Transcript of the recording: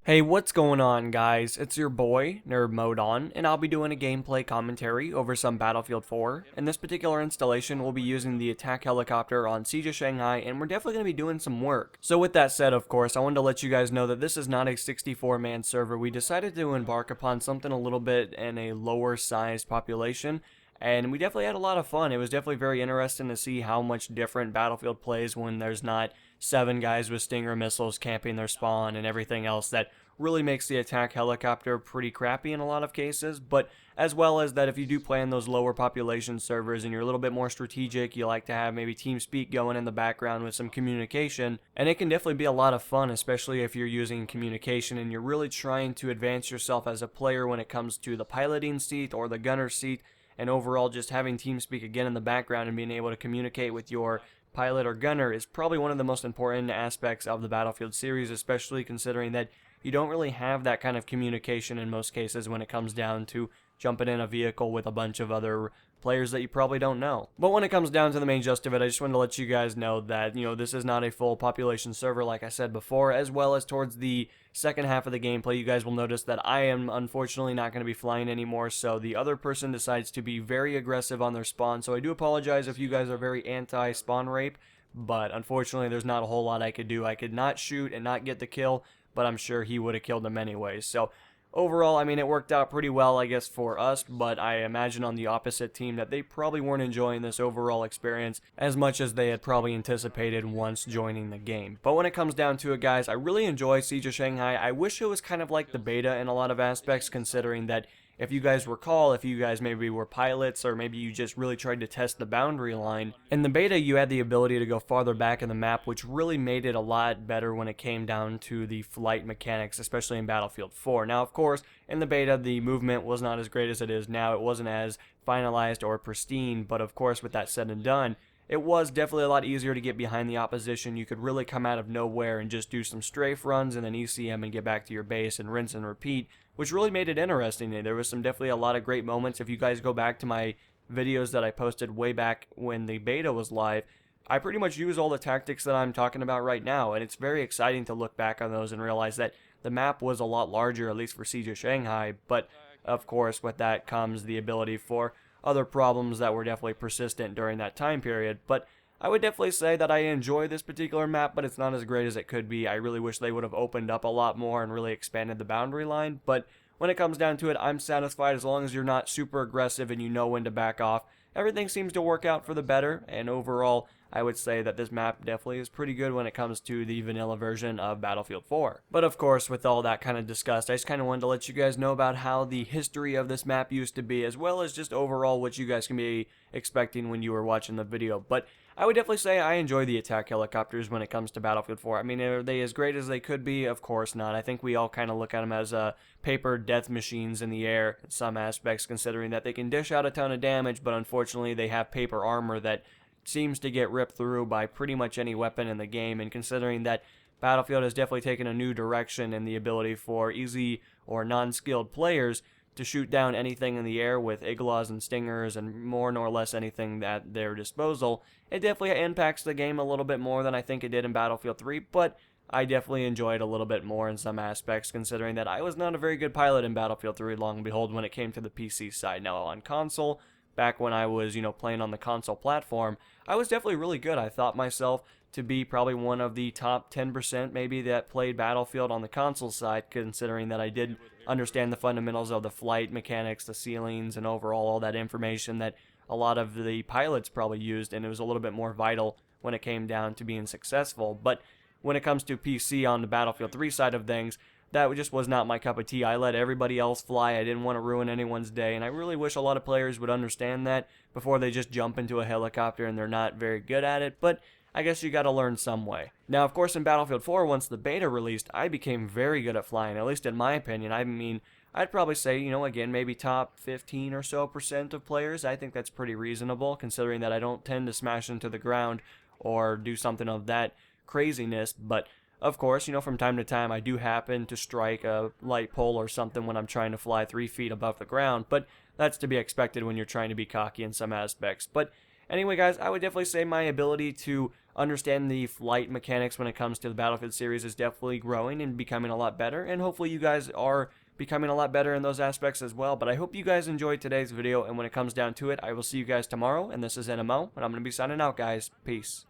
Hey, what's going on, guys? It's your boy, Nerd Mode On, and I'll be doing a gameplay commentary over some Battlefield 4. In this particular installation, we'll be using the attack helicopter on Siege of Shanghai, and we're definitely going to be doing some work. So with that said, of course, I wanted to let you guys know that this is not a 64-man server. We decided to embark upon something a little bit in a lower-sized population, and we definitely had a lot of fun. It was definitely very interesting to see how much different Battlefield plays when there's not 7 guys with Stinger missiles camping their spawn and everything else that really makes the attack helicopter pretty crappy in a lot of cases, but as well as that if you do play in those lower population servers and you're a little bit more strategic, you like to have maybe TeamSpeak going in the background with some communication, and it can definitely be a lot of fun, especially if you're using communication and you're really trying to advance yourself as a player when it comes to the piloting seat or the gunner seat, and overall just having TeamSpeak again in the background and being able to communicate with your pilot or gunner is probably one of the most important aspects of the Battlefield series, especially considering that you don't really have that kind of communication in most cases when it comes down to jumping in a vehicle with a bunch of other players that you probably don't know. But when it comes down to the main gist of it, I just wanted to let you guys know that, this is not a full population server like I said before, as well as towards the second half of the gameplay, you guys will notice that I am unfortunately not going to be flying anymore, so the other person decides to be very aggressive on their spawn, so I do apologize if you guys are very anti-spawn rape, but unfortunately there's not a whole lot I could do. I could not shoot and not get the kill, but I'm sure he would have killed him anyways. So overall, I mean, it worked out pretty well, I guess, for us, but I imagine on the opposite team that they probably weren't enjoying this overall experience as much as they had probably anticipated once joining the game. But when it comes down to it, guys, I really enjoy Siege of Shanghai. I wish it was kind of like the beta in a lot of aspects, considering that if you guys recall, if you guys maybe were pilots or maybe you just really tried to test the boundary line, in the beta you had the ability to go farther back in the map, which really made it a lot better when it came down to the flight mechanics, especially in Battlefield 4. Now, of course, in the beta the movement was not as great as it is now. It wasn't as finalized or pristine, but of course, with that said and done, it was definitely a lot easier to get behind the opposition. You could really come out of nowhere and just do some strafe runs and then ECM and get back to your base and rinse and repeat, which really made it interesting. There was definitely a lot of great moments. If you guys go back to my videos that I posted way back when the beta was live, I pretty much use all the tactics that I'm talking about right now, and it's very exciting to look back on those and realize that the map was a lot larger, at least for Siege of Shanghai, but of course with that comes the ability for other problems that were definitely persistent during that time period. But I would definitely say that I enjoy this particular map, but it's not as great as it could be. I really wish they would have opened up a lot more and really expanded the boundary line, but when it comes down to it, I'm satisfied as long as you're not super aggressive and you know when to back off. Everything seems to work out for the better, and overall, I would say that this map definitely is pretty good when it comes to the vanilla version of Battlefield 4. But of course, with all that kind of discussed, I just kind of wanted to let you guys know about how the history of this map used to be, as well as just overall what you guys can be expecting when you were watching the video. But I would definitely say I enjoy the attack helicopters when it comes to Battlefield 4. I mean, are they as great as they could be? Of course not. I think we all kind of look at them as paper death machines in the air in some aspects, considering that they can dish out a ton of damage, but unfortunately they have paper armor that seems to get ripped through by pretty much any weapon in the game, and considering that Battlefield has definitely taken a new direction in the ability for easy or non-skilled players to shoot down anything in the air with iglas and stingers and more nor less anything at their disposal, it definitely impacts the game a little bit more than I think it did in Battlefield 3, but I definitely enjoy it a little bit more in some aspects, considering that I was not a very good pilot in Battlefield 3, long and behold, when it came to the PC side. Now, on console, back when I was, playing on the console platform, I was definitely really good. I thought myself to be probably one of the top 10% maybe that played Battlefield on the console side, considering that I did understand the fundamentals of the flight mechanics, the ceilings, and overall all that information that a lot of the pilots probably used, and it was a little bit more vital when it came down to being successful. But when it comes to PC on the Battlefield 3 side of things, that just was not my cup of tea. I let everybody else fly. I didn't want to ruin anyone's day, and I really wish a lot of players would understand that before they just jump into a helicopter and they're not very good at it, but I guess you gotta learn some way. Now, of course, in Battlefield 4, once the beta released, I became very good at flying, at least in my opinion. I mean, I'd probably say, again, maybe top 15 or so percent of players. I think that's pretty reasonable, considering that I don't tend to smash into the ground or do something of that craziness, but of course, from time to time I do happen to strike a light pole or something when I'm trying to fly 3 feet above the ground, but that's to be expected when you're trying to be cocky in some aspects. But anyway, guys, I would definitely say my ability to understand the flight mechanics when it comes to the Battlefield series is definitely growing and becoming a lot better, and hopefully you guys are becoming a lot better in those aspects as well. But I hope you guys enjoyed today's video, and when it comes down to it, I will see you guys tomorrow, and this is NMO, and I'm going to be signing out, guys. Peace.